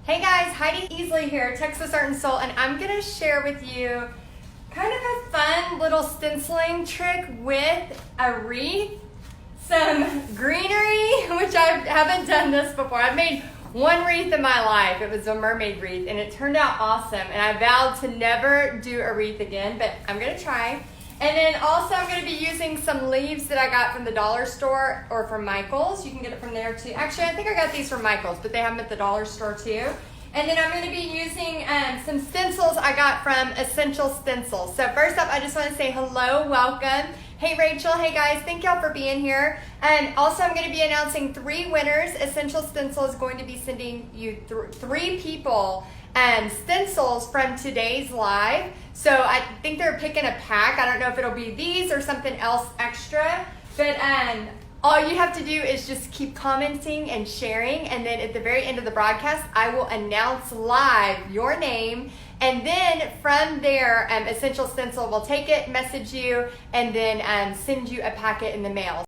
Hey guys, Heidi Easley here, Texas Art and Soul, and I'm going to share with you kind of a fun little stenciling trick with a wreath, some greenery, which I haven't done this before. I've made one wreath in my life. It was a mermaid wreath, and it turned out awesome, and I vowed to never do a wreath again, but I'm going to try. And then also I'm going to be using some leaves that I got from the dollar store or from Michael's. You can get it from there too. Actually, I think I got these from Michael's, but they have them at the dollar store too. And then I'm going to be using some stencils I got from Essential Stencils. So first up, I just want to say hello, welcome. Hey Rachel, hey guys, thank y'all for being here. And also I'm going to be announcing 3 winners. Essential Stencil is going to be sending you 3 people stencils from today's live. So I think they're picking a pack. I don't know if it'll be these or something else extra, but all you have to do is just keep commenting and sharing, and then at the very end of the broadcast, I will announce live your name, and then from there, Essential Stencil will take it, message you, and then send you a packet in the mail.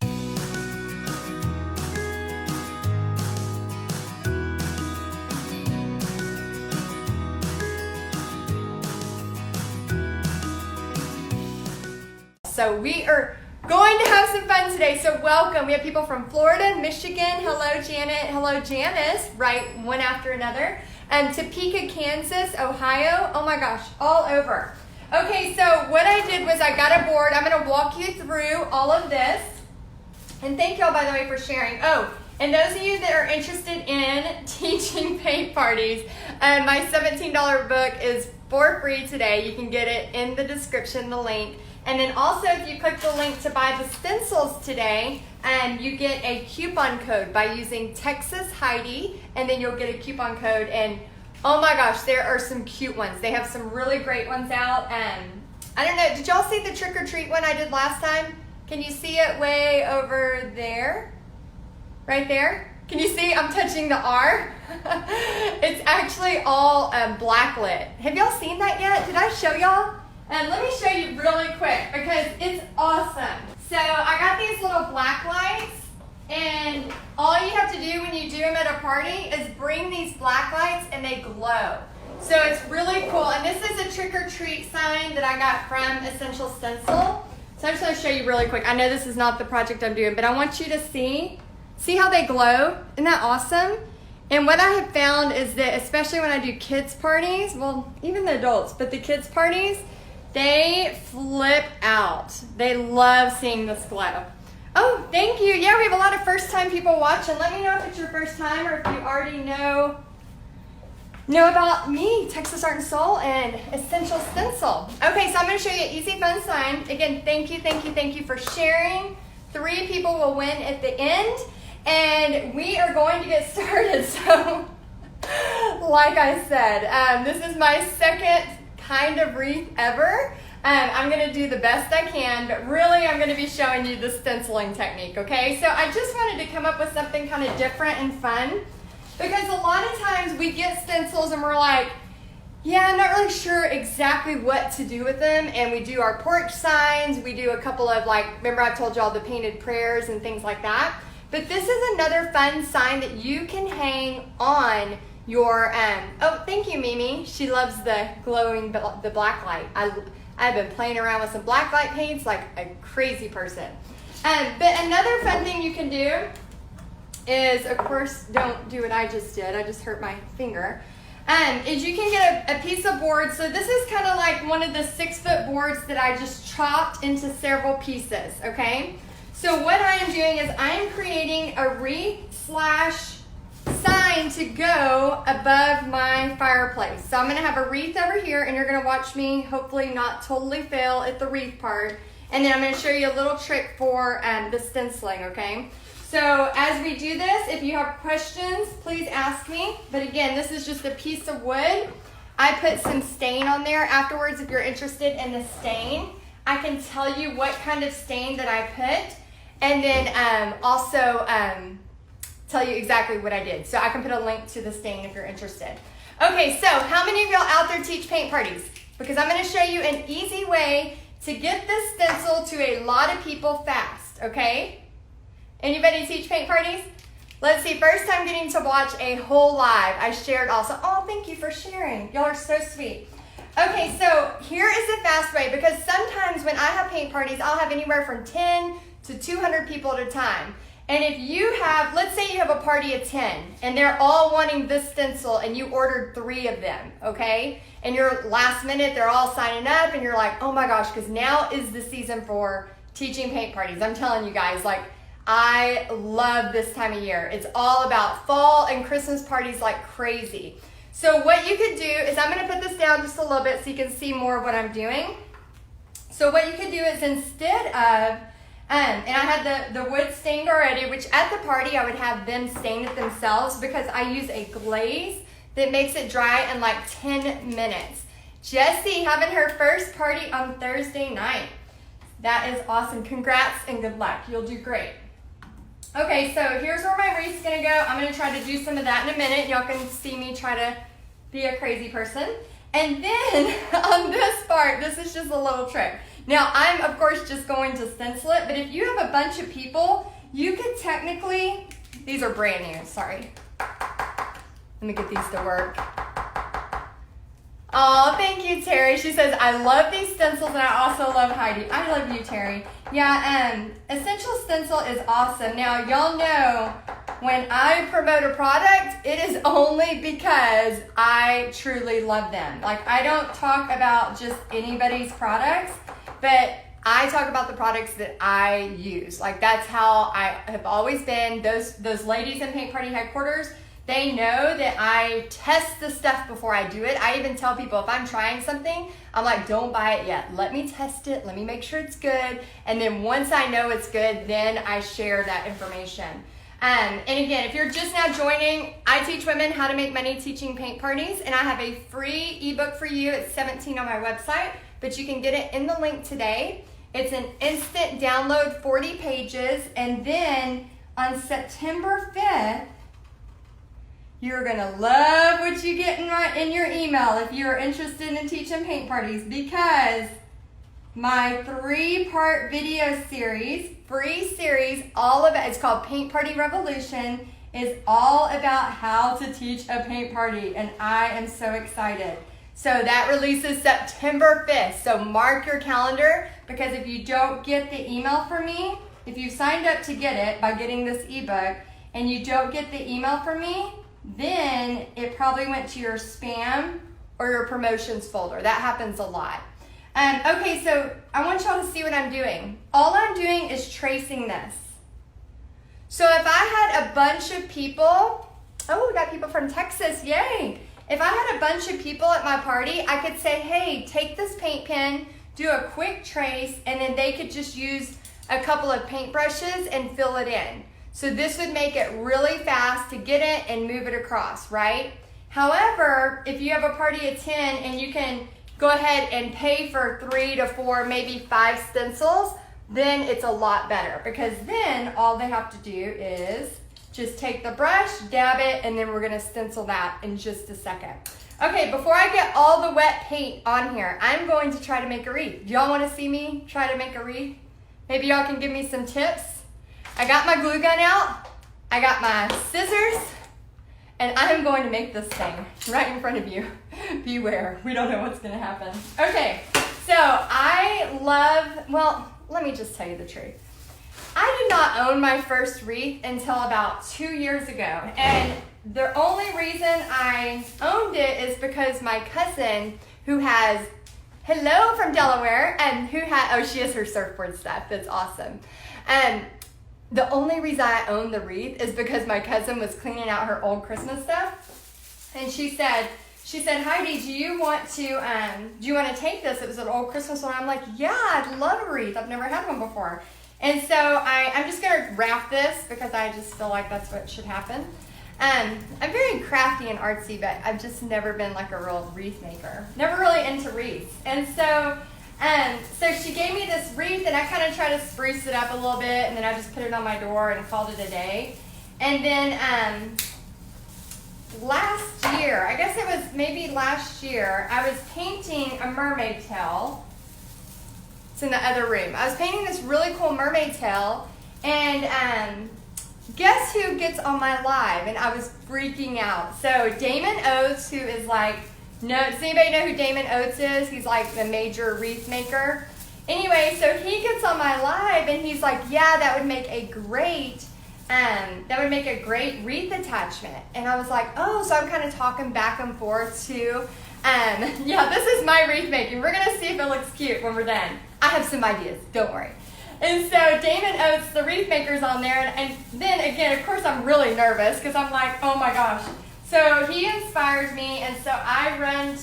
So we are going to have some fun today, so welcome. We have people from Florida, Michigan, hello Janet, hello Janice, right, one after another, Topeka, Kansas, Ohio, oh my gosh, all over. Okay, so what I did was I got a board. I'm going to walk you through all of this, and thank y'all, by the way, for sharing. Oh, and those of you that are interested in teaching paint parties, my $17 book is for free today. You can get it in the description, the link. And then also, if you click the link to buy the stencils today, you get a coupon code by using Texas Heidi, and then you'll get a coupon code. And oh my gosh, there are some cute ones. They have some really great ones out. I don't know, did y'all see the trick or treat one I did last time? Can you see it way over there? Right there? Can you see? I'm touching the R. It's actually all blacklit. Have y'all seen that yet? Did I show y'all? Let me show you really quick because it's awesome. So I got these little black lights, and all you have to do when you do them at a party is bring these black lights and they glow. So it's really cool. And this is a trick or treat sign that I got from Essential Stencil. So I'm just going to show you really quick. I know this is not the project I'm doing, but I want you to see how they glow. Isn't that awesome? And what I have found is that especially when I do kids parties, well, even the adults, but the kids parties, they flip out. They love seeing this glow. Oh, thank you. Yeah, we have a lot of first-time people watching. Let me know if it's your first time or if you already know about me, Texas Art and Soul, and Essential Stencil. Okay, so I'm going to show you an easy, fun sign. Again, thank you for sharing. 3 people will win at the end, and we are going to get started. So, like I said, this is my second kind of wreath ever. I'm going to do the best I can, but really I'm going to be showing you the stenciling technique, okay? So I just wanted to come up with something kind of different and fun, because a lot of times we get stencils and we're like, yeah, I'm not really sure exactly what to do with them, and we do our porch signs, we do a couple of, like, remember I told y'all the painted prayers and things like that, but this is another fun sign that you can hang on your, oh, thank you, Mimi. She loves the glowing, the black light. I've been playing around with some black light paints like a crazy person. But another fun thing you can do is, of course, don't do what I just did. I just hurt my finger. Is you can get a piece of board. So this is kind of like one of the 6-foot boards that I just chopped into several pieces, okay? So what I am doing is I am creating a wreath / sign to go above my fireplace. So I'm going to have a wreath over here, and you're going to watch me hopefully not totally fail at the wreath part. And then I'm going to show you a little trick for the stenciling, okay? So as we do this, if you have questions, please ask me. But again, this is just a piece of wood. I put some stain on there. Afterwards, if you're interested in the stain, I can tell you what kind of stain that I put. And then also tell you exactly what I did. So I can put a link to the stain if you're interested. Okay, so how many of y'all out there teach paint parties? Because I'm going to show you an easy way to get this stencil to a lot of people fast, okay? Anybody teach paint parties? Let's see, first time getting to watch a whole live. I shared also. Oh, thank you for sharing. Y'all are so sweet. Okay, so here is the fast way, because sometimes when I have paint parties, I'll have anywhere from 10 to 200 people at a time. And if you have, let's say you have a party of 10 and they're all wanting this stencil and you ordered 3 of them, okay? And you're last minute, they're all signing up and you're like, oh my gosh, because now is the season for teaching paint parties. I'm telling you guys, like, I love this time of year. It's all about fall and Christmas parties like crazy. So what you could do is, I'm going to put this down just a little bit so you can see more of what I'm doing. So what you could do is, instead of, and I had the wood stained already, which at the party I would have them stain it themselves, because I use a glaze that makes it dry in like 10 minutes. Jessie having her first party on Thursday night. That is awesome. Congrats and good luck. You'll do great. Okay, so here's where my wreath's gonna go. I'm gonna try to do some of that in a minute. Y'all can see me try to be a crazy person. And then on this part, this is just a little trick. Now, I'm of course just going to stencil it, but if you have a bunch of people, you could technically, these are brand new, sorry. Let me get these to work. Oh, thank you, Terry. She says, I love these stencils and I also love Heidi. I love you, Terry. Yeah, Essential Stencil is awesome. Now, y'all know when I promote a product, it is only because I truly love them. Like, I don't talk about just anybody's products, but I talk about the products that I use. Like, that's how I have always been. Those ladies in Paint Party Headquarters, they know that I test the stuff before I do it. I even tell people, if I'm trying something, I'm like, don't buy it yet. Let me test it. Let me make sure it's good. And then once I know it's good, then I share that information. And again, if you're just now joining, I teach women how to make money teaching paint parties. And I have a free ebook for you. It's $17 on my website, but you can get it in the link today. It's an instant download, 40 pages. And then on September 5th, you're gonna love what you get in your email if you're interested in teaching paint parties, because my 3-part video series, free series, all about, it's called Paint Party Revolution, is all about how to teach a paint party, and I am so excited. So that releases September 5th, so mark your calendar, because if you don't get the email from me, if you signed up to get it by getting this ebook, and you don't get the email from me, then it probably went to your spam or your promotions folder. That happens a lot. Okay, so I want y'all to see what I'm doing. All I'm doing is tracing this. So if I had a bunch of people, oh, we got people from Texas, yay. If I had a bunch of people at my party, I could say, hey, take this paint pen, do a quick trace, and then they could just use a couple of paintbrushes and fill it in. So this would make it really fast to get it and move it across, right? However, if you have a party of 10 and you can go ahead and pay for 3 to 4, maybe 5 stencils, then it's a lot better, because then all they have to do is just take the brush, dab it, and then we're gonna stencil that in just a second. Okay, before I get all the wet paint on here, I'm going to try to make a wreath. Do y'all wanna see me try to make a wreath? Maybe y'all can give me some tips. I got my glue gun out, I got my scissors, and I'm going to make this thing right in front of you. Beware, we don't know what's gonna happen. Okay, so I love, well, let me just tell you the truth. I did not own my first wreath until about 2 years ago, and the only reason I owned it is because my cousin, who has, hello from Delaware, and who had, oh, she has her surfboard stuff, that's awesome. The only reason I own the wreath is because my cousin was cleaning out her old Christmas stuff, and she said, Heidi, do you want to take this? It was an old Christmas one. I'm like, yeah, I'd love a wreath. I've never had one before. And so I'm just gonna wrap this because I just feel like that's what should happen. I'm very crafty and artsy, but I've just never been like a real wreath maker. Never really into wreaths. And so she gave me this wreath, and I kind of tried to spruce it up a little bit, and then I just put it on my door and called it a day. And then last year, I guess it was maybe last year, I was painting a mermaid tail. It's in the other room. I was painting this really cool mermaid tail, and guess who gets on my live? And I was freaking out. So Damon Oates, who is like, does anybody know who Damon Oates is? He's like the major wreath maker. Anyway, so he gets on my live and he's like, yeah, that would make a great wreath attachment. And I was like, oh, so I'm kind of talking back and forth too. Yeah, this is my wreath making. We're gonna see if it looks cute when we're done. I have some ideas, don't worry. And so Damon Oates, the wreath maker's on there, and then again, of course, I'm really nervous because I'm like, oh my gosh. So he inspires me, and so I run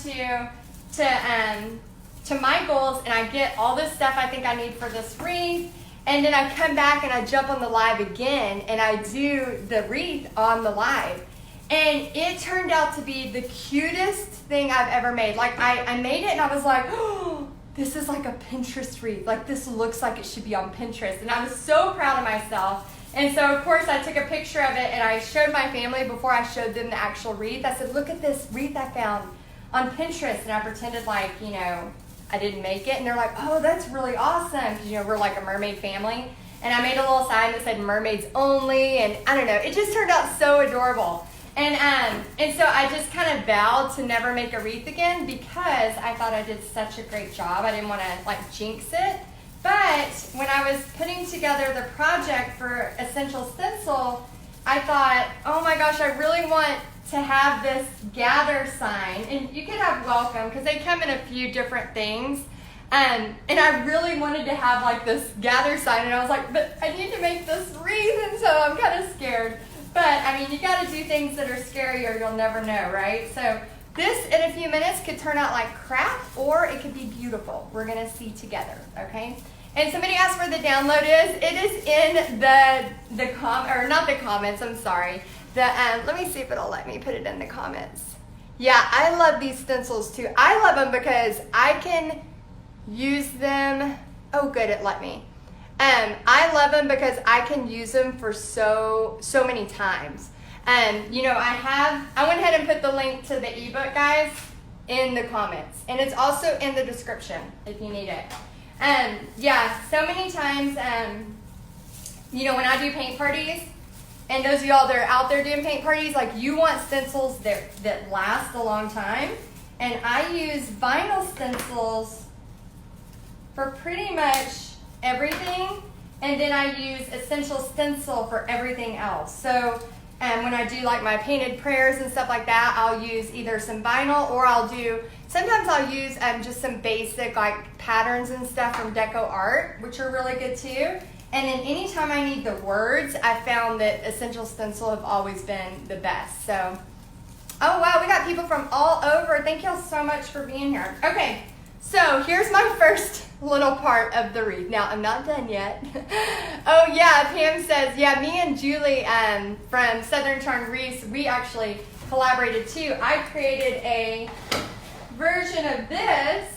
to Michael's, and I get all this stuff I think I need for this wreath, and then I come back and I jump on the live again, and I do the wreath on the live. And it turned out to be the cutest thing I've ever made. Like, I made it, and I was like, oh, this is like a Pinterest wreath. Like, this looks like it should be on Pinterest. And I was so proud of myself. And so, of course, I took a picture of it, and I showed my family before I showed them the actual wreath. I said, look at this wreath I found on Pinterest. And I pretended like, I didn't make it. And they're like, oh, that's really awesome. Because, we're like a mermaid family. And I made a little sign that said mermaids only. And I don't know. It just turned out so adorable. And so I just kind of vowed to never make a wreath again because I thought I did such a great job. I didn't want to like jinx it. But when I was putting together the project for Essential Stencil, I thought, oh my gosh, I really want to have this gather sign. And you could have welcome because they come in a few different things. And I really wanted to have like this gather sign. And I was like, but I need to make this wreath. And so I'm kind of scared. But, I mean, you got to do things that are scary or you'll never know, right? So this, in a few minutes, could turn out like crap or it could be beautiful. We're going to see together, okay? And somebody asked where the download is. It is in not the comments, I'm sorry. Let me see if it'll let me put it in the comments. Yeah, I love these stencils too. I love them because I can use them. Oh, good, it let me. I love them because I can use them for so many times. I went ahead and put the link to the ebook, guys, in the comments. And it's also in the description if you need it. Yeah, so many times, when I do paint parties, and those of y'all that are out there doing paint parties, like you want stencils that last a long time. And I use vinyl stencils for pretty much everything, and then I use Essential Stencil for everything else. So when I do like my painted prayers and stuff like that, I'll use either some vinyl or sometimes I'll use just some basic like patterns and stuff from Deco Art, which are really good too. And then anytime I need the words, I found that Essential Stencil have always been the best. So, oh wow, we got people from all over. Thank y'all so much for being here. Okay. So here's my first little part of the wreath. Now, I'm not done yet. Oh yeah, Pam says, yeah, me and Julie from Southern Charm Wreaths, we actually collaborated too. I created a version of this,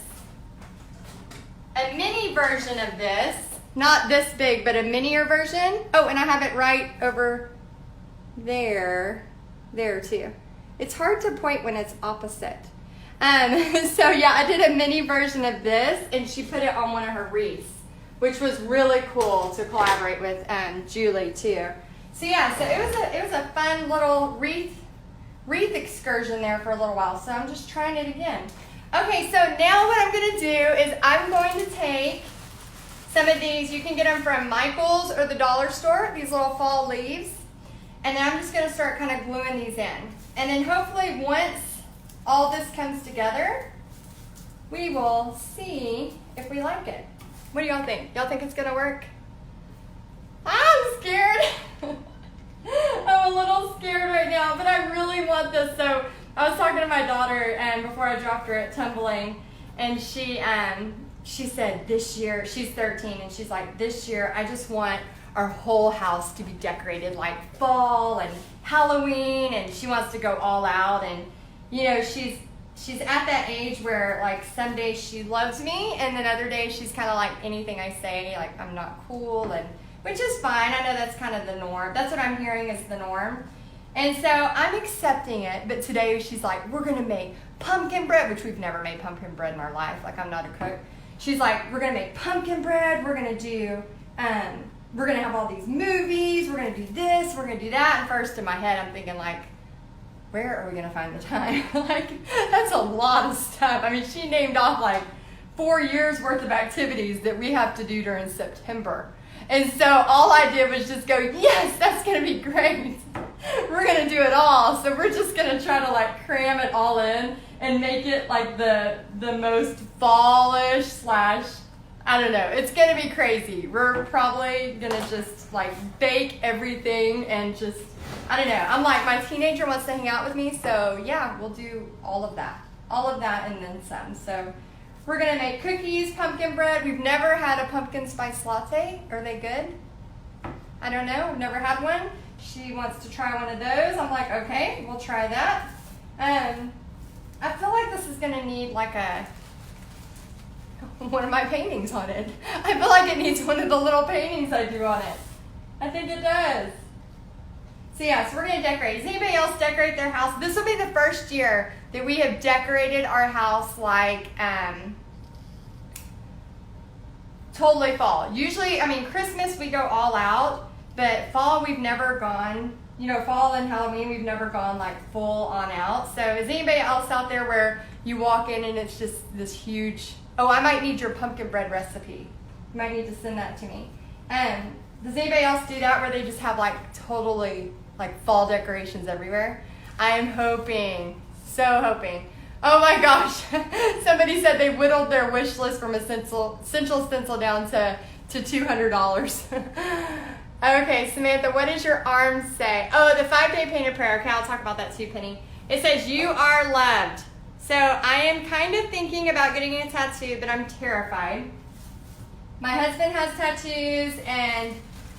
a mini version of this, not this big, but a minier version. Oh, and I have it right over there too. It's hard to point when it's opposite. So yeah, I did a mini version of this, and she put it on one of her wreaths, which was really cool to collaborate with Julie too. So yeah, so it was a fun little wreath excursion there for a little while. So I'm just trying it again. Okay, so now what I'm going to do is I'm going to take some of these. You can get them from Michael's or the dollar store. These little fall leaves, and then I'm just going to start kind of gluing these in, and then hopefully once all this comes together, we will see if we like it. What do y'all think? Y'all think it's gonna work? I'm scared. I'm a little scared right now, but I really want this. So I was talking to my daughter before I dropped her at tumbling, and she said this year, she's 13, and she's like, this year I just want our whole house to be decorated like fall and Halloween, and she wants to go all out. And she's at that age where like some days she loves me, and then other days she's kind of like anything I say, like I'm not cool, and which is fine. I know that's kind of the norm. That's what I'm hearing is the norm. And so I'm accepting it, but today she's like, we're gonna make pumpkin bread, which we've never made pumpkin bread in our life. Like I'm not a cook. She's like, we're gonna make pumpkin bread, we're gonna do we're going to have all these movies, we're going to do this, we're going to do that. And first in my head, I'm thinking like, where are we going to find the time? Like, that's a lot of stuff. I mean, she named off like 4 years worth of activities that we have to do during September. And so all I did was just go, yes, that's going to be great. We're going to do it all. So we're just going to try to like cram it all in and make it like the most fallish slash, I don't know. It's going to be crazy. We're probably going to just like bake everything and just, I don't know. I'm like, my teenager wants to hang out with me. So yeah, we'll do all of that. All of that and then some. So we're going to make cookies, pumpkin bread. We've never had a pumpkin spice latte. Are they good? I don't know. I've never had one. She wants to try one of those. I'm like, okay, we'll try that. I feel like this is going to need like one of my paintings on it. I feel like it needs one of the little paintings I do on it. I think it does. So yeah, so we're going to decorate. Does anybody else decorate their house? This will be the first year that we have decorated our house like totally fall. Usually, I mean, Christmas we go all out, but fall we've never gone, you know, fall and Halloween we've never gone like full on out. So is anybody else out there where you walk in and it's just this huge, oh, I might need your pumpkin bread recipe. You might need to send that to me. Does anybody else do that where they just have like totally like fall decorations everywhere? I am hoping, so hoping. Oh my gosh, somebody said they whittled their wish list from essential stencil down to $200. Okay, Samantha, what does your arm say? Oh, the 5-day painted prayer. Okay, I'll talk about that too, Penny. It says, you are loved. So I am kind of thinking about getting a tattoo, but I'm terrified. My husband has tattoos, and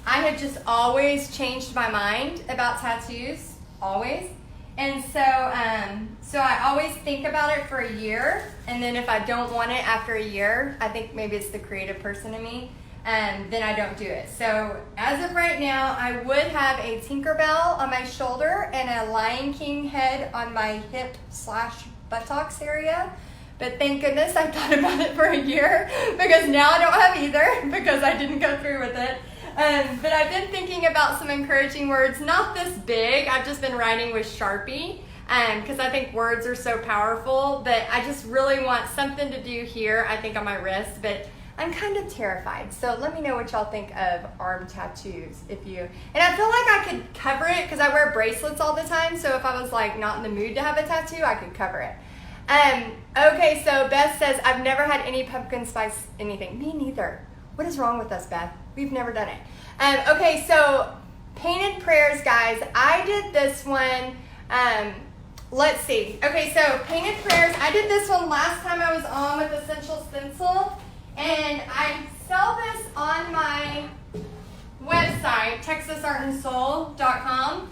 I have just always changed my mind about tattoos, always. And so I always think about it for a year, and then if I don't want it after a year, I think maybe it's the creative person in me, then I don't do it. So as of right now, I would have a Tinkerbell on my shoulder and a Lion King head on my hip / buttocks area. But thank goodness I thought about it for a year, because now I don't have either, because I didn't go through with it. But I've been thinking about some encouraging words, not this big. I've just been writing with Sharpie because I think words are so powerful, but I just really want something to do here, I think on my wrist, but I'm kind of terrified. So let me know what y'all think of arm tattoos if you, and I feel like I could cover it because I wear bracelets all the time. So if I was like not in the mood to have a tattoo, I could cover it. Okay, so Beth says, I've never had any pumpkin spice anything. Me neither. What is wrong with us, Beth? We've never done it. Okay, so painted prayers, guys. I did this one. Let's see. Okay, so painted prayers. I did this one last time I was on with Essential Stencil, and I sell this on my website, texasartandsoul.com.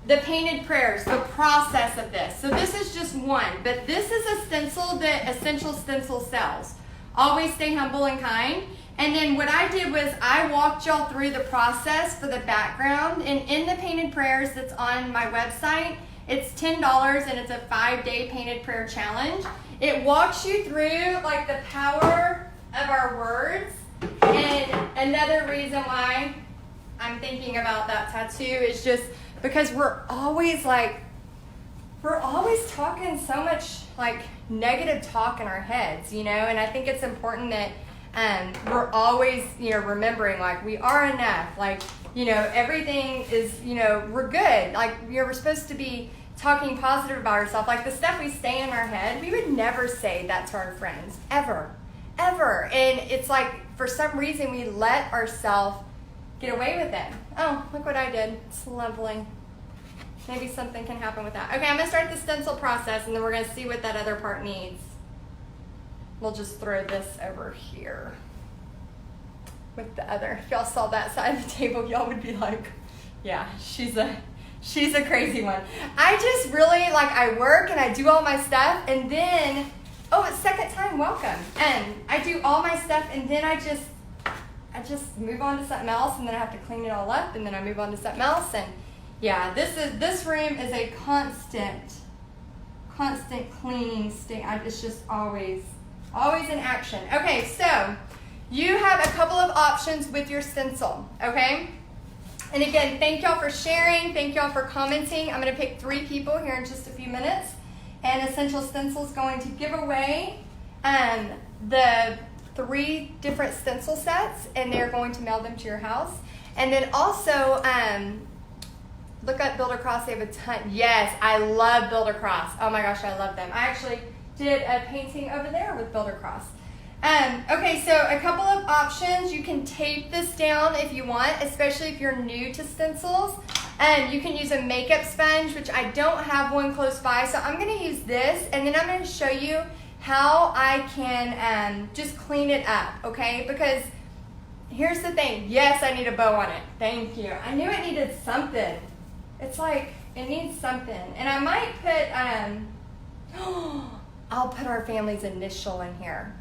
The painted prayers, the process of this. So this is just one, but this is a stencil that Essential Stencil sells. Always stay humble and kind. And then what I did was I walked y'all through the process for the background. And in the painted prayers that's on my website, it's $10 and it's a 5-day painted prayer challenge. It walks you through like the power of our words. And another reason why I'm thinking about that tattoo is just because we're always talking so much like negative talk in our heads, you know, and I think it's important that we're always, you know, remembering like we are enough, like, you know, everything is, you know, we're good, like we're supposed to be talking positive about ourselves, like the stuff we say in our head, we would never say that to our friends, ever, and it's like for some reason we let ourselves get away with it. Oh, look what I did. It's lovely. Maybe something can happen with that. Okay, I'm going to start the stencil process, and then we're going to see what that other part needs. We'll just throw this over here with the other. If y'all saw that side of the table, y'all would be like, yeah, she's a crazy one. I just really, like, I work and I do all my stuff, and then, oh, it's second time, welcome. And I do all my stuff, and then I just move on to something else, and then I have to clean it all up, and then I move on to something else, and yeah, this room is a constant cleaning state. It's just always in action. Okay, so you have a couple of options with your stencil, okay? And again, thank y'all for sharing. Thank y'all for commenting. I'm going to pick 3 people here in just a few minutes. And Essential Stencils going to give away the 3 different stencil sets, and they're going to mail them to your house. And then also, look up Builder Cross. They have a ton. Yes, I love Builder Cross. Oh my gosh, I love them. I actually did a painting over there with Builder Cross. Okay, so a couple of options. You can tape this down if you want, especially if you're new to stencils. You can use a makeup sponge, which I don't have one close by, so I'm going to use this, and then I'm going to show you how I can just clean it up, okay? Because here's the thing. Yes, I need a bow on it. Thank you. I knew it needed something. It's like, it needs something. And I might put, I'll put our family's initial in here.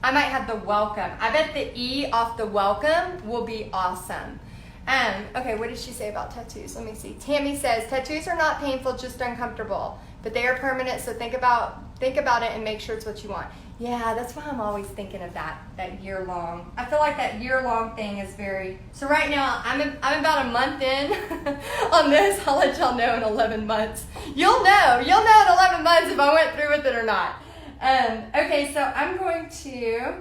I might have the welcome. I bet the E off the welcome will be awesome. Okay, what did she say about tattoos? Let me see. Tammy says, tattoos are not painful, just uncomfortable, but they are permanent, so think about it and make sure it's what you want. Yeah, that's why I'm always thinking of that year-long. I feel like that year-long thing is very... So right now, I'm about a month in on this. I'll let y'all know in 11 months. You'll know in 11 months if I went through with it or not. Okay, so I'm going to,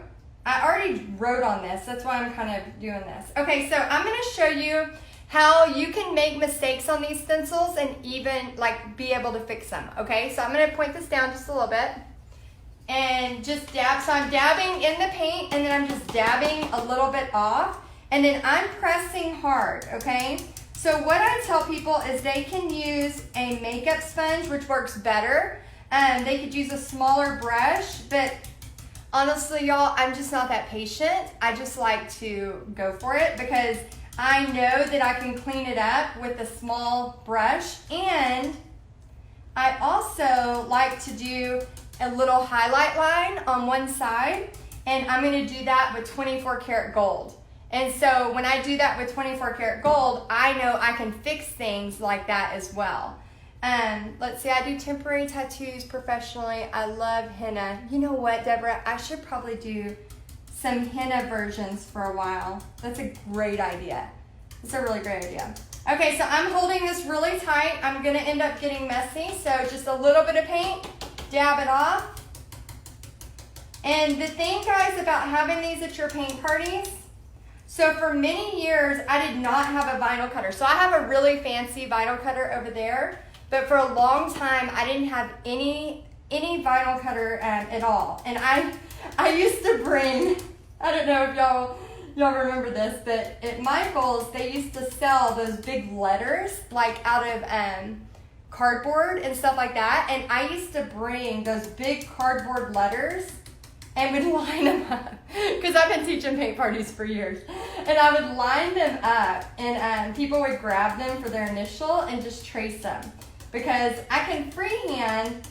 I already wrote on this, that's why I'm kind of doing this. Okay, so I'm going to show you how you can make mistakes on these stencils and even like be able to fix them, okay? So I'm going to point this down just a little bit and just dab. So I'm dabbing in the paint and then I'm just dabbing a little bit off and then I'm pressing hard, okay? So what I tell people is they can use a makeup sponge, which works better. They could use a smaller brush, but honestly, y'all, I'm just not that patient. I just like to go for it because I know that I can clean it up with a small brush. And I also like to do a little highlight line on one side, and I'm going to do that with 24 karat gold. And so when I do that with 24 karat gold, I know I can fix things like that as well. Let's see, I do temporary tattoos professionally. I love henna. You know what, Deborah? I should probably do some henna versions for a while. That's a great idea. It's a really great idea. Okay, so I'm holding this really tight. I'm going to end up getting messy, so just a little bit of paint, dab it off. And the thing, guys, about having these at your paint parties, so for many years, I did not have a vinyl cutter. So I have a really fancy vinyl cutter over there. But for a long time, I didn't have any vinyl cutter at all. And I used to bring, I don't know if y'all remember this, but at Michael's, they used to sell those big letters, like out of cardboard and stuff like that. And I used to bring those big cardboard letters and would line them up. Because I've been teaching paint parties for years. And I would line them up, and people would grab them for their initial and just trace them. Because I can freehand,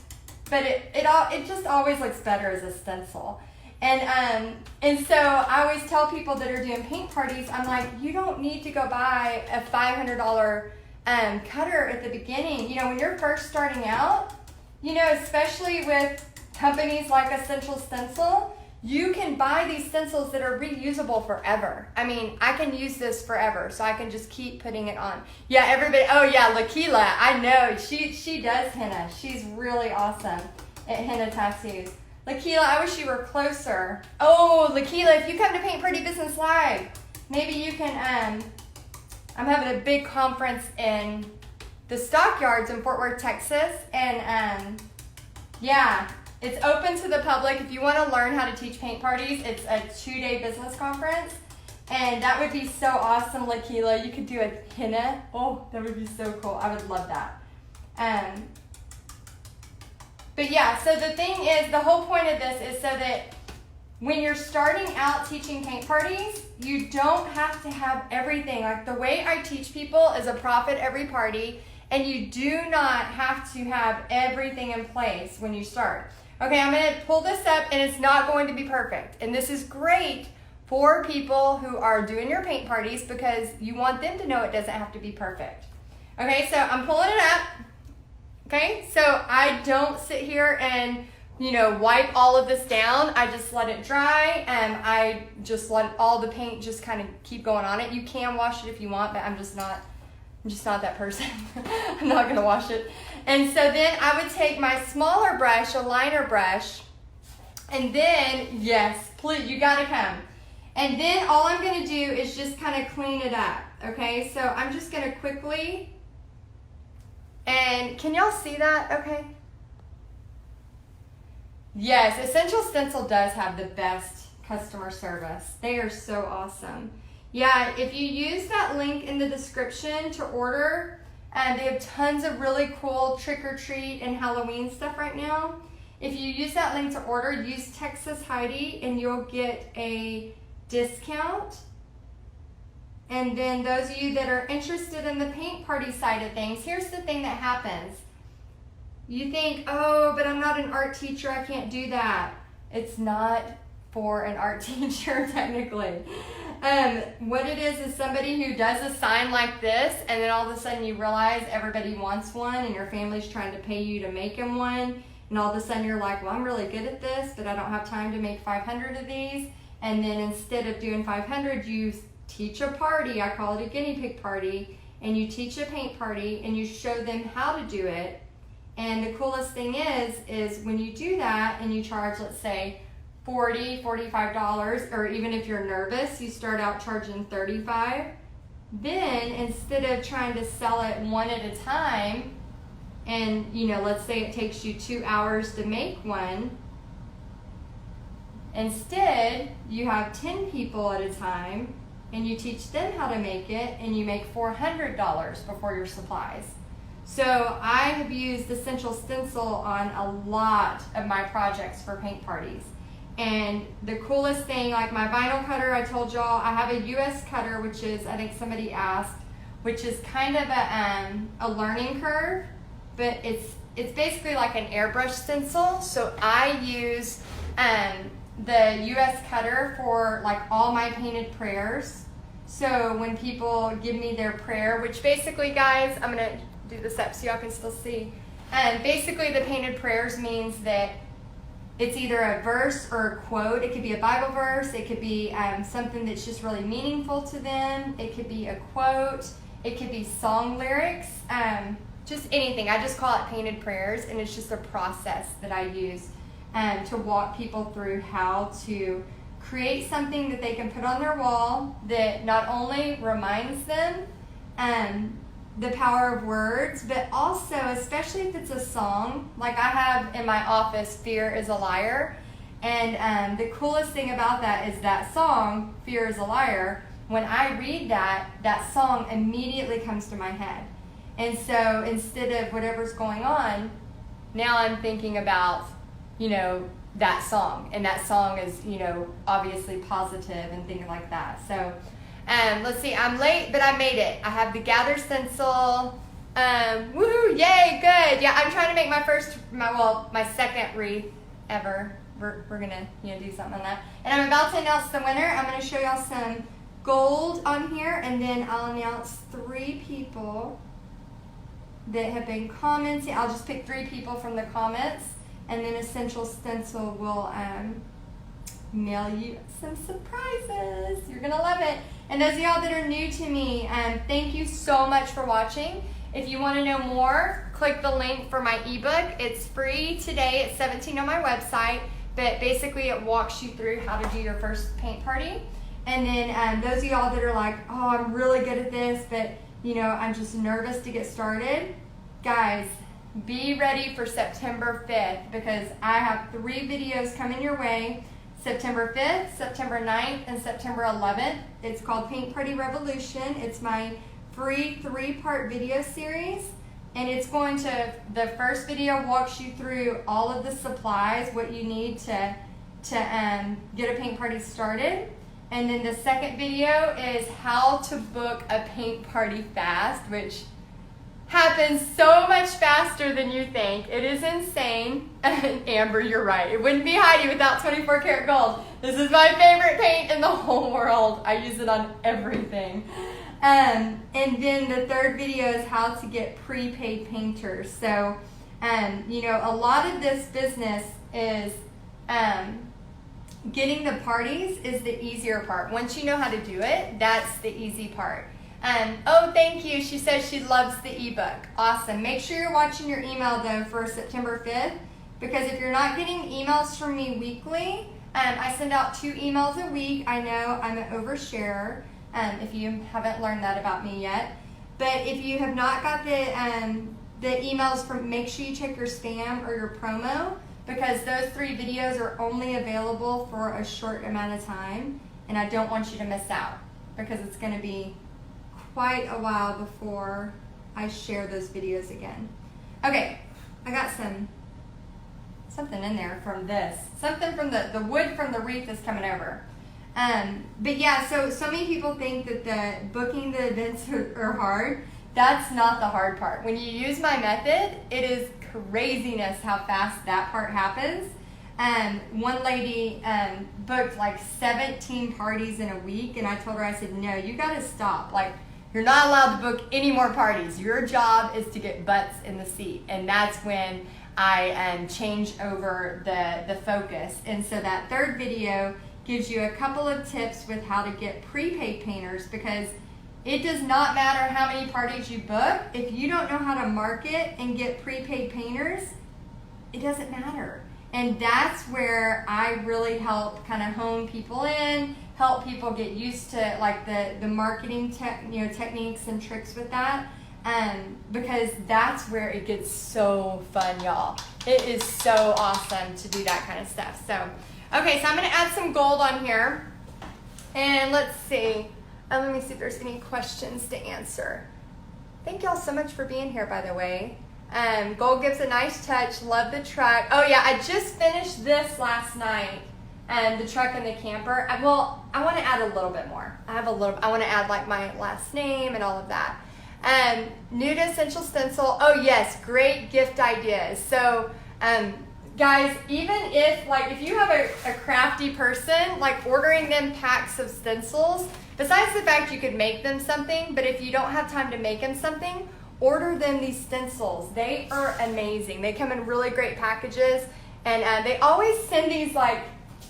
but it just always looks better as a stencil. And so I always tell people that are doing paint parties, I'm like, you don't need to go buy a $500 cutter at the beginning. You know, when you're first starting out, you know, especially with companies like Essential Stencil, you can buy these stencils that are reusable forever. I mean, I can use this forever, so I can just keep putting it on. Yeah, everybody, oh yeah, Lakila, I know, she does henna. She's really awesome at henna tattoos. Lakila, I wish you were closer. Oh, Lakila, if you come to Paint Party Business Live, maybe you can, I'm having a big conference in the Stockyards in Fort Worth, Texas, and yeah, it's open to the public. If you want to learn how to teach paint parties, it's a 2-day business conference. And that would be so awesome, Lakila. You could do a henna. Oh, that would be so cool. I would love that. But yeah, so the thing is, the whole point of this is so that when you're starting out teaching paint parties, you don't have to have everything. Like the way I teach people is a profit every party, and you do not have to have everything in place when you start. Okay, I'm going to pull this up, and it's not going to be perfect. And this is great for people who are doing your paint parties because you want them to know it doesn't have to be perfect. Okay, so I'm pulling it up. Okay, so I don't sit here and wipe all of this down. I just let it dry, and I just let all the paint just kind of keep going on it. You can wash it if you want, but I'm just not that person. I'm not gonna wash it. And so then I would take my smaller brush, a liner brush, and then, yes, please, you gotta come. And then all I'm gonna do is just kind of clean it up, okay? So I'm just gonna quickly, and can y'all see that okay? Yes, Essential Stencil does have the best customer service. They are so awesome. Yeah, if you use that link in the description to order, they have tons of really cool trick-or-treat and Halloween stuff right now. If you use that link to order, use Texas Heidi and you'll get a discount. And then those of you that are interested in the paint party side of things, here's the thing that happens. You think, oh, but I'm not an art teacher, I can't do that. It's not for an art teacher, technically. What it is somebody who does a sign like this, and then all of a sudden you realize everybody wants one, and your family's trying to pay you to make them one, and all of a sudden you're like, well, I'm really good at this, but I don't have time to make 500 of these. And then instead of doing 500, you teach a party, I call it a guinea pig party, and you teach a paint party, and you show them how to do it. And the coolest thing is when you do that and you charge, let's say, $40, $45, or even if you're nervous, you start out charging $35. Then instead of trying to sell it one at a time, and let's say it takes you 2 hours to make one, instead you have 10 people at a time and you teach them how to make it, and you make $400 before your supplies. So I have used Essential Stencil on a lot of my projects for paint parties. And the coolest thing, like my vinyl cutter, I told y'all, I have a US cutter, which is, I think somebody asked, which is kind of a learning curve, but it's basically like an airbrush stencil. So I use the US cutter for like all my painted prayers. So when people give me their prayer, which basically, guys, I'm gonna do this up so y'all can still see. Basically the painted prayers means that it's either a verse or a quote. It could be a Bible verse. It could be something that's just really meaningful to them. It could be a quote. It could be song lyrics. Just anything. I just call it painted prayers, and it's just a process that I use to walk people through how to create something that they can put on their wall that not only reminds them the power of words, but also, especially if it's a song, like I have in my office, Fear is a Liar. And the coolest thing about that is that song, Fear is a Liar, when I read that song immediately comes to my head. And so instead of whatever's going on, now I'm thinking about, that song. And that song is, obviously positive and things like that. So let's see, I'm late, but I made it. I have the Gather Stencil. Woohoo, yay, good. Yeah, I'm trying to make my second wreath ever. We're gonna, do something on that. And I'm about to announce the winner. I'm gonna show y'all some gold on here, and then I'll announce 3 people that have been commenting. I'll just pick 3 people from the comments, and then Essential Stencil will mail you some surprises. You're gonna love it. And those of y'all that are new to me, thank you so much for watching. If you want to know more, click the link for my ebook. It's free today at 17 on my website, but basically it walks you through how to do your first paint party. And then those of y'all that are like, oh, I'm really good at this, but I'm just nervous to get started. Guys, be ready for September 5th, because I have 3 videos coming your way. September 5th, September 9th, and September 11th. It's called Paint Party Revolution. It's my free 3-part video series, and it's going to, the first video walks you through all of the supplies, what you need to get a paint party started. And then the second video is how to book a paint party fast, which happens so much faster than you think. It is insane. Amber, you're right. It wouldn't be Heidi without 24 karat gold. This is my favorite paint in the whole world. I use it on everything. And then the third video is how to get prepaid painters. So You know, a lot of this business is getting the parties is the easier part. Once you know how to do it, that's the easy part. Oh, thank you. She says she loves the ebook. Awesome. Make sure you're watching your email, though, for September 5th, because if you're not getting emails from me weekly, I send out 2 emails a week. I know I'm an oversharer, if you haven't learned that about me yet. But if you have not got the emails from, make sure you check your spam or your promo, because those 3 videos are only available for a short amount of time, and I don't want you to miss out, because it's going to be quite a while before I share those videos again. Okay, I got something in there from this. Something from the wood from the wreath is coming over. But yeah, so many people think that the booking the events are hard. That's not the hard part. When you use my method, it is craziness how fast that part happens. One lady booked like 17 parties in a week, and I told her, I said, no, you gotta stop. Like, you're not allowed to book any more parties. Your job is to get butts in the seat. And that's when I change over the focus. And so that 3rd video gives you a couple of tips with how to get prepaid painters, because it does not matter how many parties you book. If you don't know how to market and get prepaid painters, it doesn't matter. And that's where I really help kind of hone people in, help people get used to like the marketing techniques and tricks with that. Because that's where it gets so fun, y'all. It is so awesome to do that kind of stuff. So, okay, so I'm going to add some gold on here. And let's see. Let me see if there's any questions to answer. Thank y'all so much for being here, by the way. Gold gives a nice touch. Love the truck. Oh, yeah, I just finished this last night. The truck and the camper. I want to add a little bit more. I want to add like my last name and all of that. New to Essential Stencil. Oh yes, great gift ideas. So, guys, even if you have a crafty person, like ordering them packs of stencils, besides the fact you could make them something, but if you don't have time to make them something, order them these stencils. They are amazing. They come in really great packages, and they always send these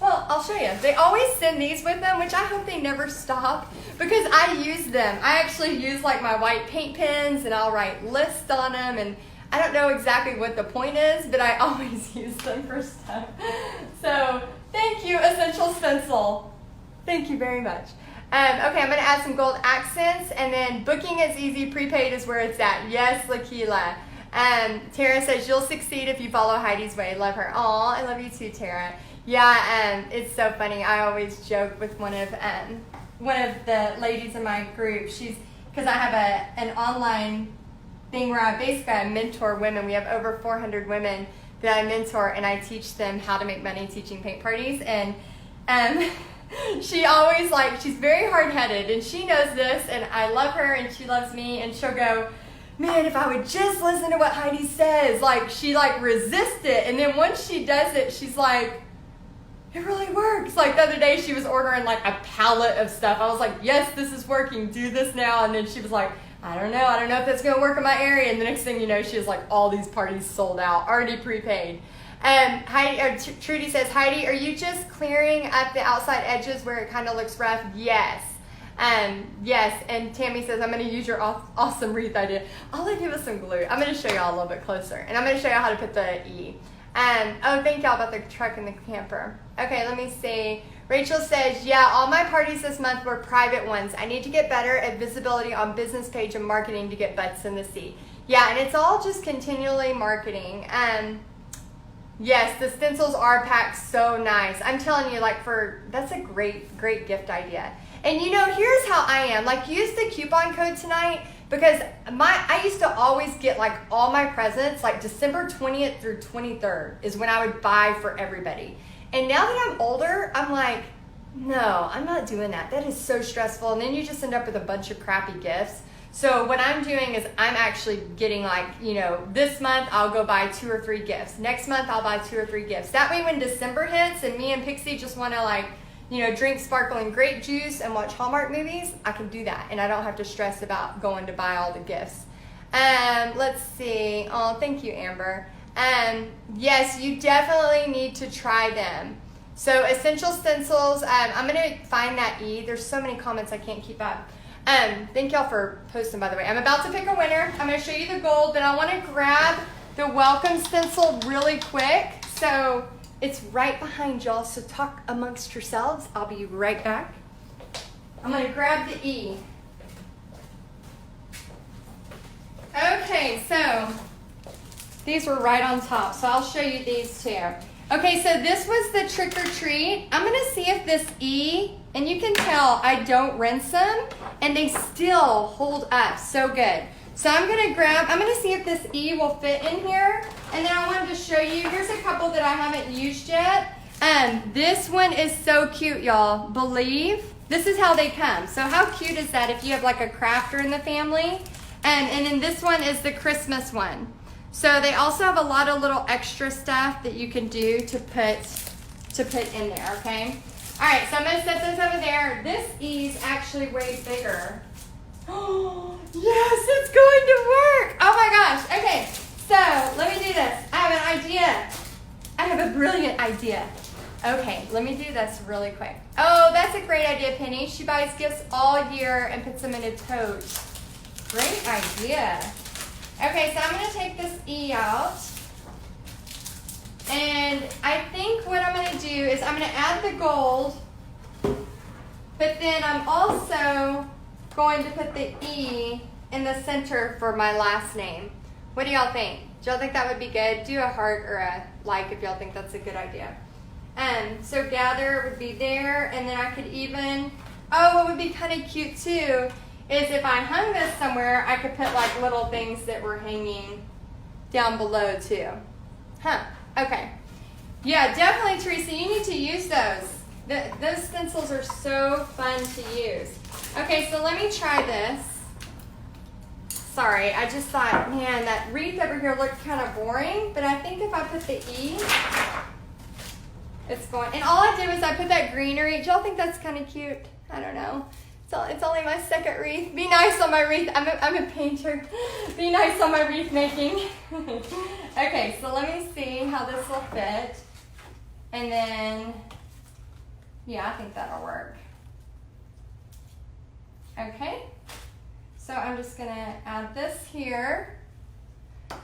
well, I'll show you. They always send these with them, which I hope they never stop, because I use them. I actually use like my white paint pens, and I'll write lists on them, and I don't know exactly what the point is, but I always use them for stuff. So thank you, Essential Stencil. Thank you very much. Okay, I'm going to add some gold accents, and then booking is easy, prepaid is where it's at. Yes, Lakila. Tara says, you'll succeed if you follow Heidi's way. Love her. Aw, I love you too, Tara. Yeah, it's so funny. I always joke with one of the ladies in my group. Because I have an online thing where I mentor women. We have over 400 women that I mentor, and I teach them how to make money teaching paint parties. And she always she's very hard-headed, and she knows this, and I love her, and she loves me, and she'll go, man, if I would just listen to what Heidi says. She resists it, and then once she does it, she's like, it really works. The other day she was ordering a pallet of stuff. I was like, yes, this is working. Do this now. And then she was like, I don't know if that's going to work in my area. And the next thing you know, she has all these parties sold out, already prepaid. Trudy says, Heidi, are you just clearing up the outside edges where it kind of looks rough? Yes. Yes. And Tammy says, I'm going to use your awesome wreath idea. All I did was some glue. I'm going to show y'all a little bit closer. And I'm going to show y'all how to put the E. Oh, thank y'all about the truck and the camper. Okay, let me see. Rachel says, yeah, all my parties this month were private ones. I need to get better at visibility on business page and marketing to get butts in the seat. Yeah, and it's all just continually marketing. Yes, the stencils are packed so nice. I'm telling you, that's a great gift idea. And here's how I am. Use the coupon code tonight, because I used to always get all my presents December 20th through 23rd is when I would buy for everybody. And now that I'm older, I'm like, no, I'm not doing that. That is so stressful. And then you just end up with a bunch of crappy gifts. So what I'm doing is I'm actually getting this month I'll go buy 2 or 3 gifts. Next month I'll buy 2 or 3 gifts. That way when December hits and me and Pixie just want to drink sparkling grape juice and watch Hallmark movies, I can do that. And I don't have to stress about going to buy all the gifts. Let's see. Oh, thank you, Amber. Yes, you definitely need to try them. So Essential Stencils, I'm going to find that E. There's so many comments I can't keep up. Thank y'all for posting, by the way. I'm about to pick a winner. I'm going to show you the gold, but I want to grab the welcome stencil really quick. So it's right behind y'all, so talk amongst yourselves. I'll be right back. I'm going to grab the E. Okay, so these were right on top, so I'll show you these two. Okay, so this was the trick or treat. I'm going to see if this E, and you can tell I don't rinse them, and they still hold up so good. So I'm going to see if this E will fit in here, and then I wanted to show you, here's a couple that I haven't used yet. This one is so cute, y'all. Believe. This is how they come. So how cute is that if you have like a crafter in the family? And then this one is the Christmas one. So they also have a lot of little extra stuff that you can do to put in there, okay? All right, so I'm gonna set this over there. This E is actually way bigger. Oh, yes, it's going to work. Oh my gosh, okay. So let me do this. I have an idea. I have a brilliant idea. Okay, let me do this really quick. Oh, that's a great idea, Penny. She buys gifts all year and puts them in a tote. Great idea. Okay, so I'm going to take this E out. And I think what I'm going to do is I'm going to add the gold. But then I'm also going to put the E in the center for my last name. What do y'all think? Do y'all think that would be good? Do a heart or a like if y'all think that's a good idea. So gather would be there, and then I could even, what would be kind of cute too is if I hung this somewhere, I could put like little things that were hanging down below too. Huh, okay. Yeah, definitely, Teresa, you need to use those. Those stencils are so fun to use. Okay, so let me try this. Sorry, I just thought, man, that wreath over here looked kind of boring, but I think if I put the E, it's going, and all I did was I put that greenery. Do y'all think that's kind of cute? I don't know. It's only my second wreath. Be nice on my wreath. I'm a painter. Be nice on my wreath making. Okay, so let me see how this will fit. And then, yeah, I think that'll work. Okay, so I'm just gonna add this here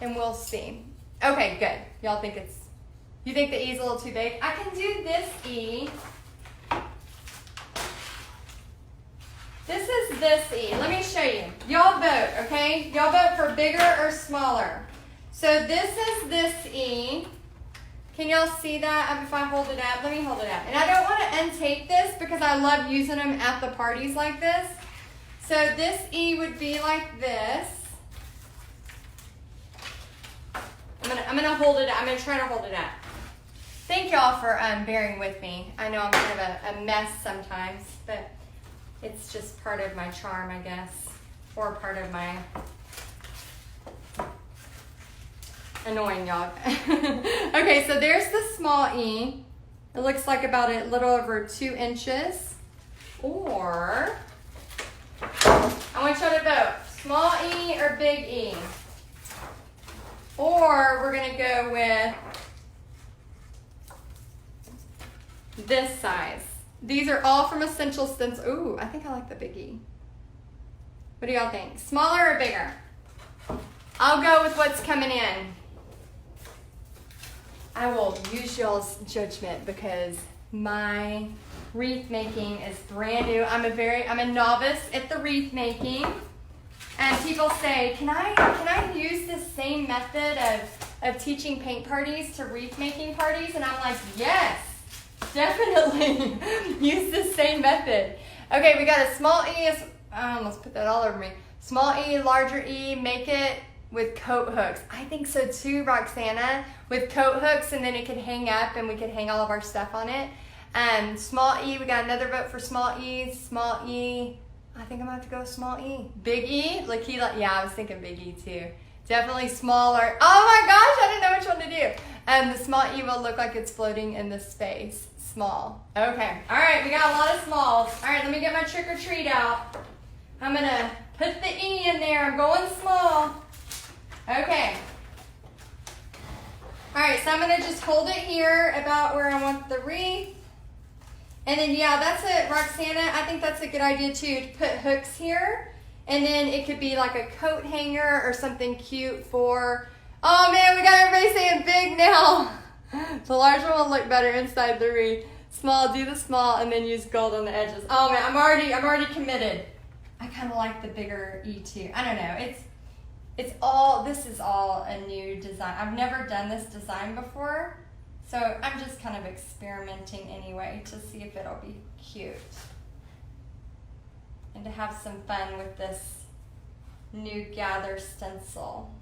and we'll see. Okay, good. Y'all think you think the E is a little too big? I can do this E. This is this E. Let me show you. Y'all vote, okay? Y'all vote for bigger or smaller. So this is this E. Can y'all see that if I hold it up? Let me hold it up. And I don't want to untape this because I love using them at the parties like this. So this E would be like this. I'm gonna hold it up. I'm gonna try to hold it up. Thank y'all for bearing with me. I know I'm kind of a mess sometimes, but it's just part of my charm, I guess, or part of my annoying y'all. Okay, so there's the small E. It looks like about a little over 2 inches. Or, I want y'all to vote, small E or big E. Or we're gonna go with this size. These are all from Essential Stencils. Ooh, I think I like the big E. What do y'all think? Smaller or bigger? I'll go with what's coming in. I will use y'all's judgment because my wreath making is brand new. I'm a novice at the wreath making. And people say, can I use this same method of teaching paint parties to wreath making parties? And I'm like, yes, definitely use this same method. Okay, we got a small E. I almost put that all over me. Small E, larger E, make it with coat hooks. I think so too, Roxana, with coat hooks, and then it could hang up and we could hang all of our stuff on it. Small E, we got another vote for small E. Small E, I think I'm gonna have to go with small E. Big E, yeah, I was thinking big E too. Definitely smaller. Oh my gosh, I didn't know which one to do. The small E will look like it's floating in the space. Small. Okay, all right, we got a lot of smalls. All right, let me get my trick or treat out. I'm gonna put the E in there. I'm going small. Okay. right, so I'm going to just hold it here about where I want the wreath. And then, yeah, that's it, Roxana. I think that's a good idea, too, to put hooks here. And then it could be like a coat hanger or something cute for... Oh, man, we got everybody saying big now. The larger one will look better inside the wreath. Small, do the small, and then use gold on the edges. Oh, man, I'm already committed. I kind of like the bigger E, too. I don't know. This is all a new design. I've never done this design before. So I'm just kind of experimenting anyway to see if it'll be cute. And to have some fun with this new gather stencil.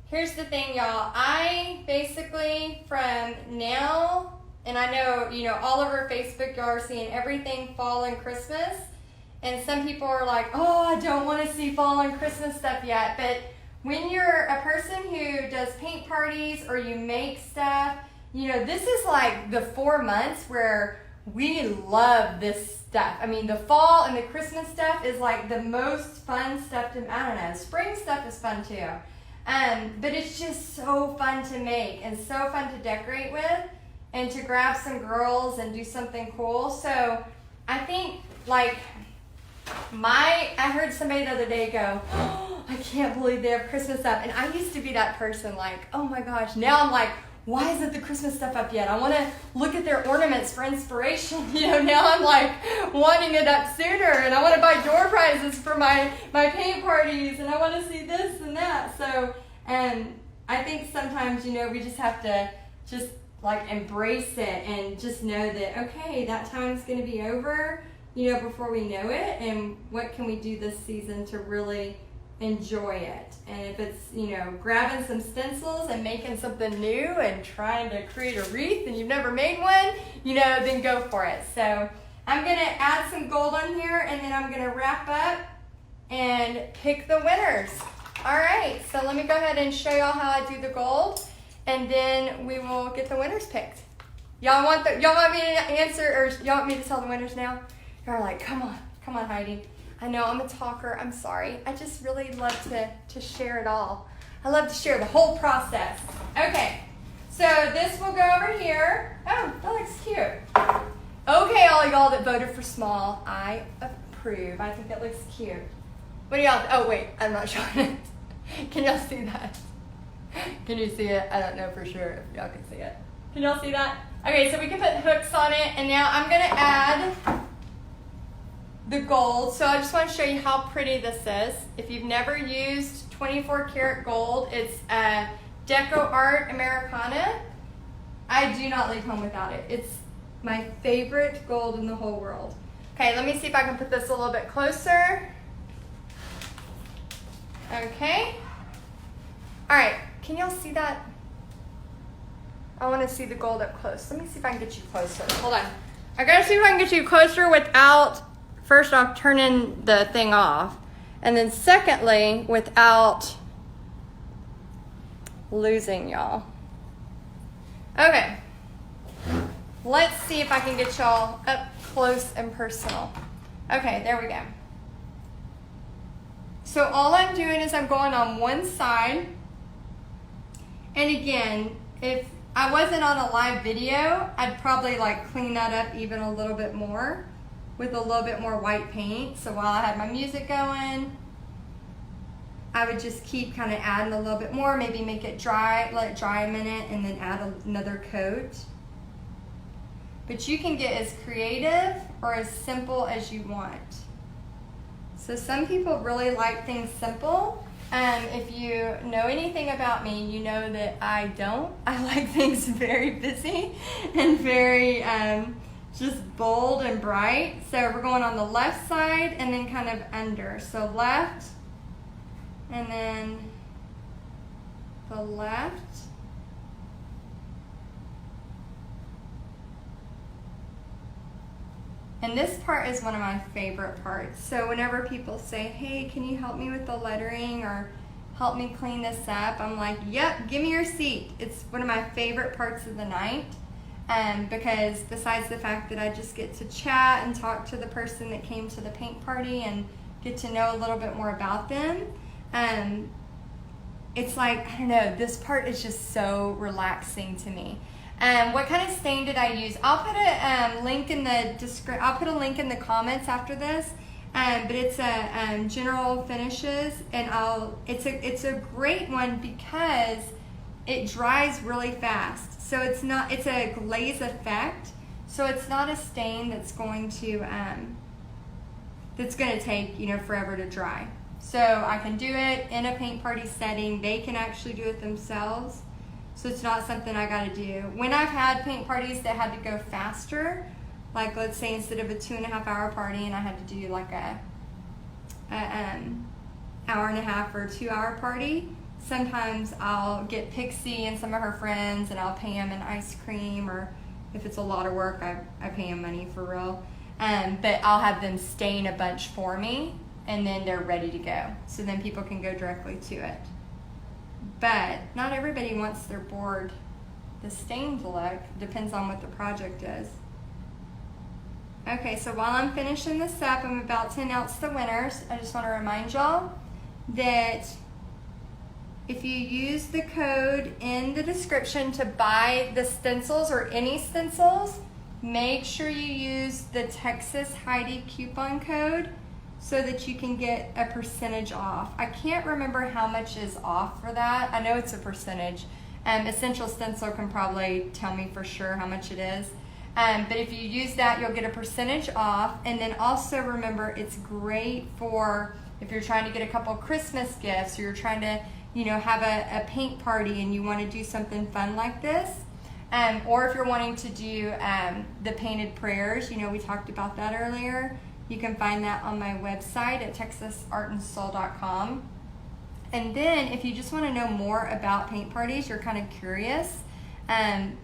Here's the thing, y'all. I basically, from now, and I know, all over Facebook, y'all are seeing everything fall and Christmas. And some people are like, oh, I don't want to see fall and Christmas stuff yet. But when you're a person who does paint parties or you make stuff, this is like the 4 months where we love this stuff. I mean, the fall and the Christmas stuff is like the most fun stuff to, I don't know, spring stuff is fun too. But it's just so fun to make and so fun to decorate with and to grab some girls and do something cool. So I think I heard somebody the other day go, oh, I can't believe they have Christmas up. And I used to be that person like, oh my gosh. Now I'm like, why isn't the Christmas stuff up yet? I want to look at their ornaments for inspiration. Now I'm like wanting it up sooner. And I want to buy door prizes for my paint parties. And I want to see this and that. So, I think sometimes, we just have to just embrace it and just know that, okay, that time's going to be over. Before we know it, and what can we do this season to really enjoy it? And if it's, grabbing some stencils and making something new and trying to create a wreath and you've never made one, then go for it. So I'm going to add some gold on here, and then I'm going to wrap up and pick the winners. All right, so let me go ahead and show y'all how I do the gold, and then we will get the winners picked. Y'all want me to answer, or y'all want me to tell the winners now? You're like, come on, Heidi. I know I'm a talker. I'm sorry. I just really love to share it all. I love to share the whole process. Okay, so this will go over here. Oh, that looks cute. Okay, all y'all that voted for small, I approve. I think that looks cute. What do y'all? Oh wait, I'm not showing it. Can y'all see that? Can you see it? I don't know for sure if y'all can see it. Can y'all see that? Okay, so we can put hooks on it, and now I'm gonna add the gold. So I just want to show you how pretty this is. If you've never used 24 karat gold, it's a Deco Art Americana. I do not leave home without it. It's my favorite gold in the whole world. Okay, let me see if I can put this a little bit closer. Okay. All right, can y'all see that? I want to see the gold up close. Let me see if I can get you closer. Hold on. I gotta see if I can get you closer without, first off, turning the thing off. And then secondly, without losing y'all. Okay. Let's see if I can get y'all up close and personal. Okay, there we go. So all I'm doing is I'm going on one side. And again, if I wasn't on a live video, I'd probably clean that up even a little bit more with a little bit more white paint. So while I had my music going, I would just keep kind of adding a little bit more, maybe make it dry, let it dry a minute, and then add another coat. But you can get as creative or as simple as you want. So some people really like things simple. If you know anything about me, you know that I don't. I like things very busy and very just bold and bright. So we're going on the left side and then kind of under. So left and then the left. And this part is one of my favorite parts. So whenever people say, hey, can you help me with the lettering or help me clean this up? I'm like, yep, give me your seat. It's one of my favorite parts of the night. Because besides the fact that I just get to chat and talk to the person that came to the paint party and get to know a little bit more about them, it's like, I don't know, this part is just so relaxing to me. What kind of stain did I use? I'll put a link in the I'll put a link in the comments after this. But it's a General Finishes, and it's a great one because it dries really fast. So it's a glaze effect. So it's not a stain that's going to take, you know, forever to dry. So I can do it in a paint party setting. They can actually do it themselves. So it's not something I got to do. When I've had paint parties that had to go faster, like let's say instead of a 2.5-hour party and I had to do like a hour and a half or 2-hour party, sometimes I'll get Pixie and some of her friends and I'll pay them an ice cream, or if it's a lot of work, I pay them money for real. But I'll have them stain a bunch for me and then they're ready to go. So then people can go directly to it. But not everybody wants their board the stain to look. Depends on what the project is. Okay, so while I'm finishing this up, I'm about to announce the winners. I just want to remind y'all that if you use the code in the description to buy the stencils or any stencils, make sure you use the Texas Heidi coupon code so that you can get a percentage off. I can't remember how much is off for that. I know it's a percentage. Essential Stencil can probably tell me for sure how much it is. But if you use that, you'll get a percentage off. And then also remember, it's great for if you're trying to get a couple Christmas gifts, or you're trying to, you know, have a paint party and you want to do something fun like this. Or if you're wanting to do the painted prayers, you know, we talked about that earlier. You can find that on my website at texasartandsoul.com. And then if you just want to know more about paint parties, you're kind of curious,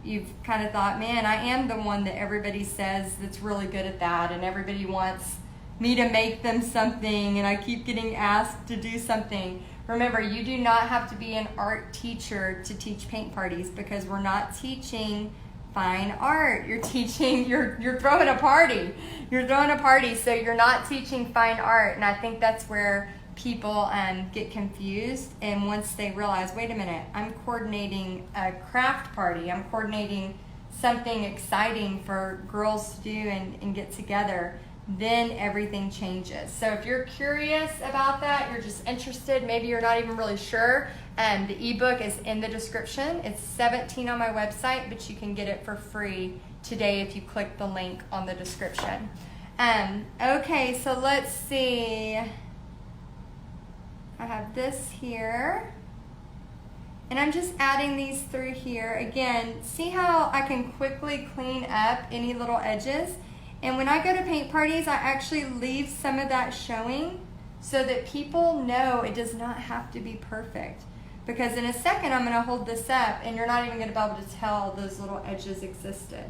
you've kind of thought, man, I am the one that everybody says that's really good at that, and everybody wants me to make them something, and I keep getting asked to do something. Remember, you do not have to be an art teacher to teach paint parties, because we're not teaching fine art. You're teaching, you're throwing a party. You're throwing a party, so you're not teaching fine art. And I think that's where people get confused. And once they realize, wait a minute, I'm coordinating a craft party. I'm coordinating something exciting for girls to do and get together, then everything changes. So if you're curious about that, you're just interested, maybe you're not even really sure, the ebook is in the description. It's $17 on my website, but you can get it for free today if you click the link on the description. Okay, so let's see. I have this here, and I'm just adding these through here. Again, see how I can quickly clean up any little edges? And when I go to paint parties, I actually leave some of that showing so that people know it does not have to be perfect. Because in a second, I'm going to hold this up, and you're not even going to be able to tell those little edges existed.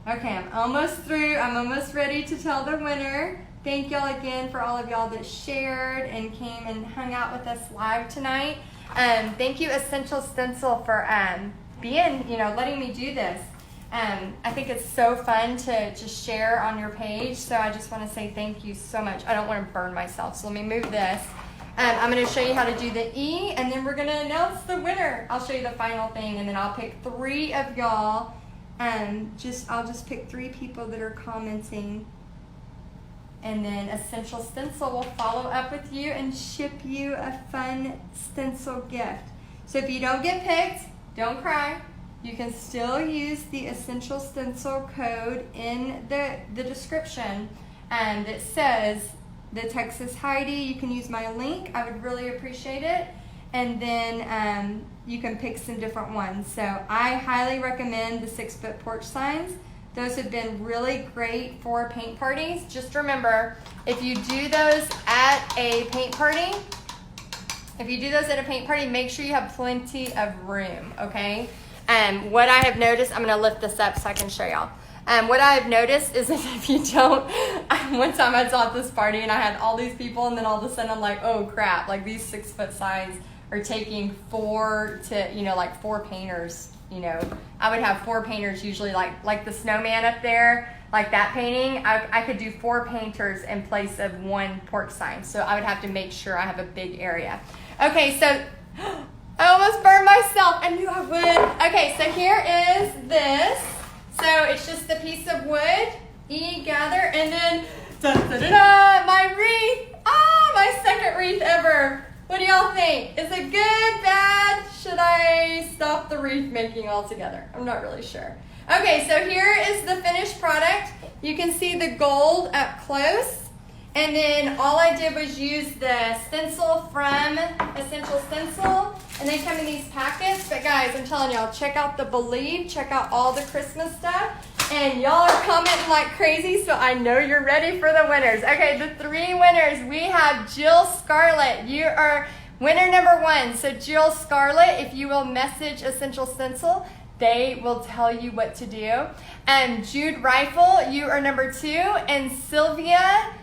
Okay, I'm almost through. I'm almost ready to tell the winner. Thank y'all again for all of y'all that shared and came and hung out with us live tonight. Thank you, Essential Stencil, for being, letting me do this. I think it's so fun to just share on your page, so I just want to say thank you so much. I don't want to burn myself, so let me move this. I'm going to show you how to do the E, and then we're going to announce the winner. I'll show you the final thing, and then I'll pick 3 of y'all. I'll just pick 3 people that are commenting, and then Essential Stencil will follow up with you and ship you a fun stencil gift. So if you don't get picked, don't cry. You can still use the Essential Stencil code in the description that says the Texas Heidi. You can use my link. I would really appreciate it. And then you can pick some different ones. So I highly recommend the 6-foot porch signs. Those have been really great for paint parties. Just remember, if you do those at a paint party, make sure you have plenty of room, okay? What I have noticed, I'm going to lift this up so I can show y'all. What I have noticed is that if you don't, one time I taught this party and I had all these people, and then all of a sudden I'm like, oh crap, like these 6-foot signs are taking 4 painters you know, I would have 4 painters usually, like the snowman up there, like that painting. I could do 4 painters in place of 1 porch sign. So I would have to make sure I have a big area. Okay, so I almost burned myself. I knew I would. Okay, so here is this. So it's just a piece of wood, gather, and then da-da-da-da, my wreath. Oh, my second wreath ever. What do y'all think? Is it good, bad? Should I stop the wreath making altogether? I'm not really sure. Okay, so here is the finished product. You can see the gold up close. And then all I did was use the stencil from Essential Stencil. And they come in these packets. But guys, I'm telling y'all, check out the Believe. Check out all the Christmas stuff. And y'all are commenting like crazy, so I know you're ready for the winners. Okay, the 3 winners. We have Jill Scarlett. You are winner number 1. So Jill Scarlett, if you will message Essential Stencil, they will tell you what to do. And Jude Rifle, you are number 2. And Sylvia,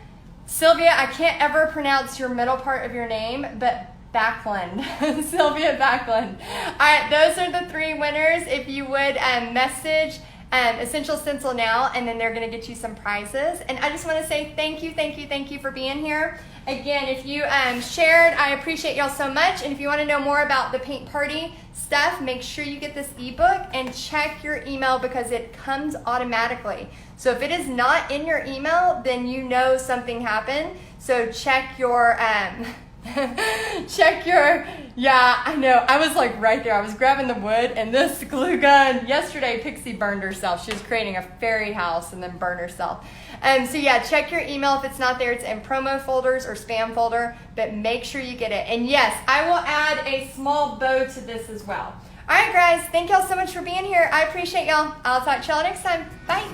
I can't ever pronounce your middle part of your name, but Backlund. Sylvia Backlund. All right, those are the 3 winners. If you would message Essential Stencil now, and then they're going to get you some prizes. And I just want to say thank you for being here. Again, if you shared, I appreciate y'all so much. And if you want to know more about the paint party stuff, make sure you get this ebook and check your email because it comes automatically. So if it is not in your email, then you know something happened. So check your yeah, I know. I was like right there. I was grabbing the wood and this glue gun. Yesterday, Pixie burned herself. She was creating a fairy house and then burned herself. So yeah, check your email. If it's not there, it's in promo folders or spam folder, but make sure you get it. And yes, I will add a small bow to this as well. All right, guys, thank y'all so much for being here. I appreciate y'all. I'll talk to y'all next time. Bye.